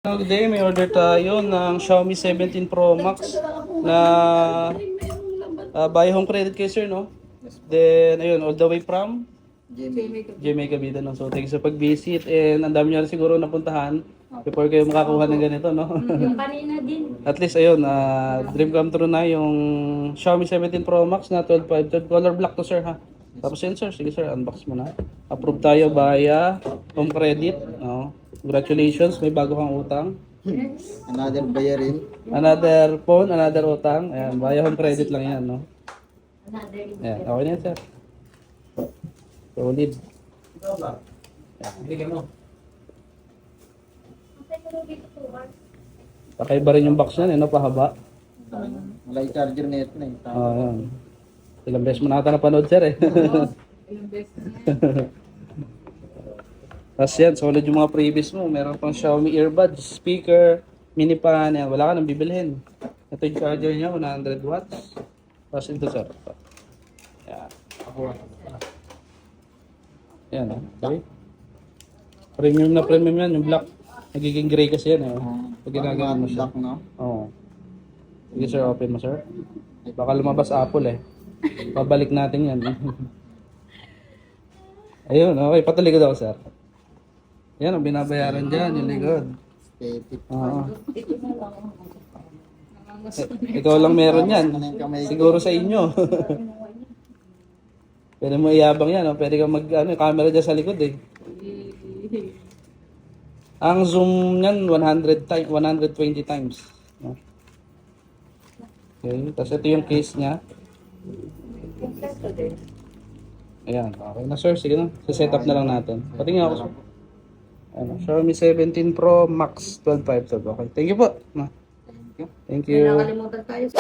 Today may order tayo ng Xiaomi 17 Pro Max na buy home credit kay sir, no? Then ayun, all the way from GMA Cavite, no? So thank you sa pag-visit and ang dami niyo rin siguro napuntahan before kayo makakuha ng ganito, no? Yung kanina din. At least ayun, dream come true na yung Xiaomi 17 Pro Max na 12.5 third color black to sir, ha? Tapos yun sir, sige sir, unbox mo na. Approve tayo via home credit, no? Congratulations, may bago kang utang. Another bayarin. Another phone, another utang. Ayan, via home credit lang yan, no? Another. Ayan, okay na yan, sir. Solid. Pakaiba rin yung box niyan, no? Pahaba. Wala yung charger na ito na eh. Ayan. Ilang beses mo nakata napanood, sir, eh. Ilang beses na yan. Tapos yan, solid yung mga previous mo. Meron pang Xiaomi earbuds, speaker, mini fan. Yan, wala ka nang bibilhin. Ito yung charger niya, 100 watts. Tapos ito, sir. Yan. Yan, okay. Premium yan, yung black. Nagiging gray kasi yan, eh. Pag ginagawa mo siya. Black, no? Oo. Sige, sir, open mo, sir. Baka lumabas Apple, eh. Pabalik natin yan. Ayun, okay. Patalikod ako, sir. Yan ang binabayaran dyan, yung likod. Aesthetic. Oo. Ito na lang. Ikaw lang meron yan. Siguro sa inyo. Pwede mo iyabang yan. No? Pwede kang camera dyan sa likod eh. Ang zoom niyan 120 times. No? Okay. Tapos ito yung case niya. Ayan. Okay na sir. Sige na. Set up na lang natin. Patingin ako sir. Ano, Xiaomi 17 Pro Max 12.5. Okay. Thank you po. Thank you. Thank May you. nakalimutan tayo.